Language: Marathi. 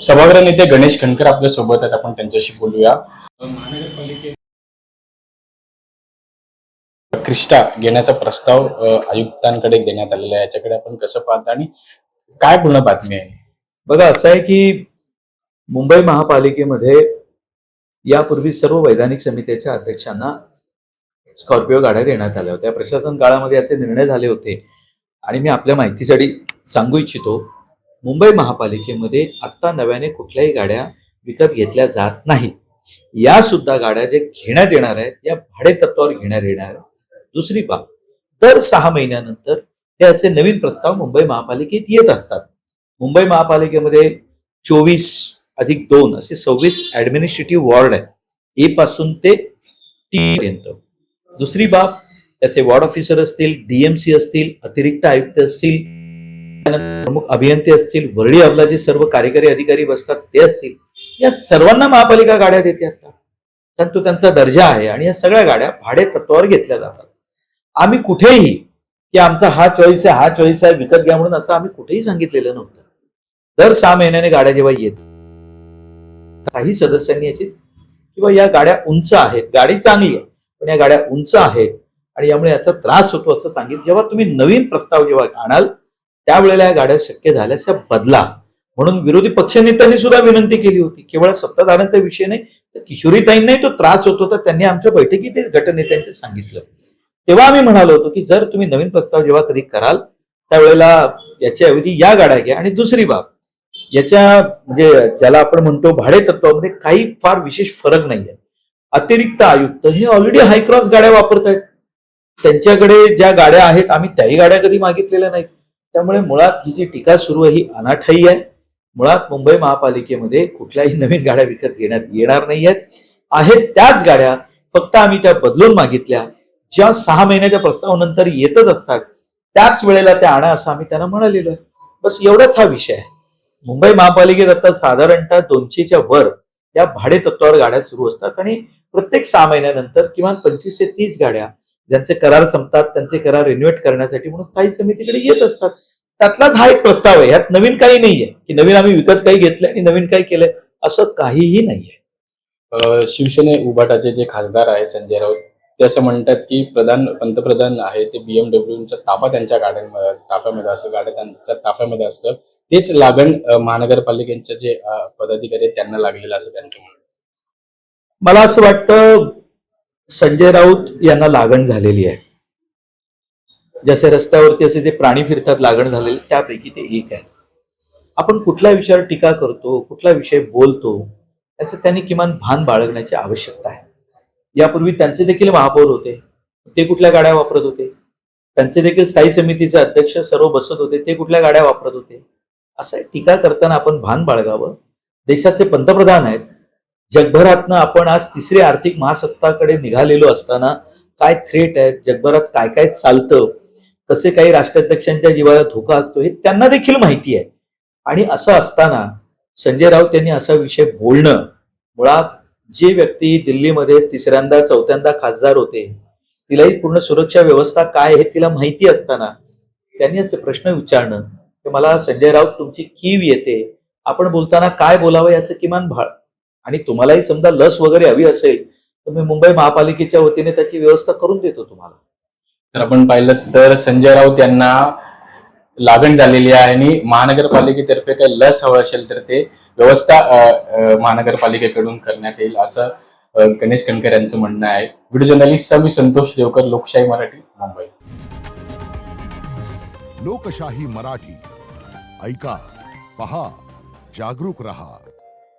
सभागृह नेते गणेश खंडकर आपल्या सोबत आहेत, आपण त्यांच्याशी बोलूया. महानगरपालिके क्रिस्टा घेण्याचा प्रस्ताव आयुक्तांकडे देण्यात आलेला आहे, याच्याकडे आपण कसं पाहता आणि काय पूर्ण बातमी आहे? बघा, असं आहे की मुंबई महापालिकेमध्ये यापूर्वी सर्व वैधानिक समित्याच्या अध्यक्षांना स्कॉर्पिओ गाड्या देण्यात आल्या होत्या. प्रशासन काळामध्ये याचे निर्णय झाले होते आणि मी आपल्या माहितीसाठी सांगू इच्छितो, मुंबई महापालिकेमध्ये आत्ता नव्याने कुठल्याही गाड्या विकत घेतल्या जात नाहीत. या सुद्धा गाड्या जे घेण्यात येणार आहेत या भाडे तत्वावर घेण्यात येणार आहेत. दुसरी बाब, दर 6 महिन्यानंतर हे असे नवीन प्रस्ताव मुंबई महापालिकेत येत असतात. मुंबई महापालिकेमध्ये 24+2 असे 26 ऍडमिनिस्ट्रेटिव्ह वॉर्ड आहेत, ए पासून ते टी पर्यंत. दुसरी बाब, त्याचे वॉर्ड ऑफिसर असतील, डीएमसी असतील, अतिरिक्त आयुक्त असतील, प्रमुख अभियंते असतील, वर्डी अबलाचे सर्व कार्यकारी अधिकारी बसतात ते असतील, या सर्वांना महापालिका गाड्या देते आता, कारण तो त्यांचा दर्जा आहे. आणि या सगळ्या गाड्या भाडे तत्वावर घेतल्या जातात. आम्ही कुठेही की आमचा हा चॉईस आहे, हा चॉईस आहे, विकत घ्या म्हणून असं आम्ही कुठेही सांगितलेलं नव्हतं. दर 6 महिन्याने गाड्या जेव्हा येत, काही सदस्यांनी याची किंवा या गाड्या उंच आहेत, गाडी चांगली आहे पण या गाड्या उंच आहेत आणि यामुळे याचा त्रास होतो असं सांगितलं. जेव्हा तुम्ही नवीन प्रस्ताव जेव्हा आणाल त्यावेळेला या गाड्या शक्य झाल्यास बदला म्हणून विरोधी पक्षनेत्यांनी सुद्धा विनंती केली होती. केवळ सत्ताधाऱ्यांचा विषय नाही तर किशोरीताईंनाही तो त्रास होत होता. त्यांनी आमच्या बैठकीत गटनेत्यांचे सांगितलं. तेव्हा आम्ही म्हणालो होतो की जर तुम्ही नवीन प्रस्ताव जेव्हा कधी कराल त्यावेळेला याच्याऐवजी या गाड्या घ्या. आणि दुसरी बाब, याच्या म्हणजे ज्याला आपण म्हणतो भाडे तत्वामध्ये काही फार विशेष फरक नाहीये. अतिरिक्त आयुक्त हे ऑलरेडी हायक्रॉस गाड्या वापरत आहेत, त्यांच्याकडे ज्या गाड्या आहेत आम्ही त्याही गाड्या कधी मागितलेल्या नाहीत. त्यामुळे मुळात ही जी टीका सुरू आहे ही अनाठायी आहे. मुळात मुंबई महापालिकेमध्ये कुठल्याही नवीन गाड्या विकत घेण्यात येणार नाही आहेत त्याच गाड्या, फक्त आम्ही त्या बदलून मागितल्या. ज्या 6 महिन्याच्या प्रस्तावानंतर येतच असतात त्याच वेळेला त्या आणा असं आम्ही त्यांना म्हणालेलो आहे. बस एवढाच हा विषय आहे. मुंबई महापालिकेत आता साधारणतः 200च्या वर या भाडे तत्वावर गाड्या सुरू असतात आणि प्रत्येक 6 महिन्यानंतर किमान 25 ते 30 गाड्या ज्यांचे करार संपतात त्यांचे करार रिन्युएट करण्यासाठी म्हणून स्थायी समितीकडे येत असतात. त्यातलाच हा एक प्रस्ताव आहे. यात नवीन काही नाहीये की नवीन आम्ही विकत काही घेतलंय आणि नवीन काही केलंय, असं काहीही नाहीये. शिवसेने उभाटाचे जे खासदार आहेत संजय राऊत ते असं म्हणतात की पंतप्रधान आहे ते बीएमडब्ल्यूचा ताफा त्यांच्या ताफ्यामध्ये असतं, गाड्या त्यांच्या ताफ्यामध्ये असतं, तेच लागण महानगरपालिकेचे जे पदाधिकारी आहेत त्यांना लागलेलं असं त्यांचं म्हणणं. मला असं वाटतं संजय राऊत यांना लागण झालेली आहे. जसे रस्त्यावरती असे जे प्राणी फिरतात लागण झालेले त्यापैकी ते एक आहे. आपण कुठल्या विषयावर टीका करतो, कुठला विषय बोलतो याचं त्यांनी किमान भान बाळगण्याची आवश्यकता आहे. यापूर्वी त्यांचे देखील महापौर होते, ते कुठल्या गाड्या वापरत होते. त्यांचे देखील स्थायी समितीचे अध्यक्ष सर्व बसत होते, ते कुठल्या गाड्या वापरत होते. असं टीका करताना आपण भान बाळगावं. देशाचे पंतप्रधान आहेत. जगभरातनं आपण आज 3री आर्थिक महासत्ताकडे निघालेलो असताना काय थ्रेट आहेत, जगभरात काय काय चालतं, कसे काही राष्ट्राध्यक्षांच्या जीवाला धोका असतो हे त्यांना देखील माहिती आहे. आणि असं असताना संजय राऊत यांनी असा विषय बोलणं, मुळात जी व्यक्ती दिल्लीमध्ये 3ऱ्यांदा 4थ्यांदा खासदार होते तिलाही पूर्ण सुरक्षा व्यवस्था काय हे तिला माहिती असताना त्यांनी असे प्रश्न विचारणं, की मला संजय राऊत तुमची कीव येते, आपण बोलताना काय बोलावं याचं किमान भाळ. आणि तुम्हालाही समजा लस वगैरे हवी असेल तर मी मुंबई महापालिकेच्या वतीने त्याची व्यवस्था करून देतो तुम्हाला. तर आपण पाहिलं तर संजय राऊत यांना लागण झालेली आहे आणि महानगरपालिकेतर्फे काही लस हवं असेल तर ते व्यवस्था महानगरपालिकेकडून करण्यात येईल असं गणेश खंडकर यांचं म्हणणं आहे. व्हिडिओ जर्नलिस्ट मी संतोष देवकर, लोकशाही मराठी, मुंबई. लोकशाही मराठी ऐका, पहा, जागरूक रहा.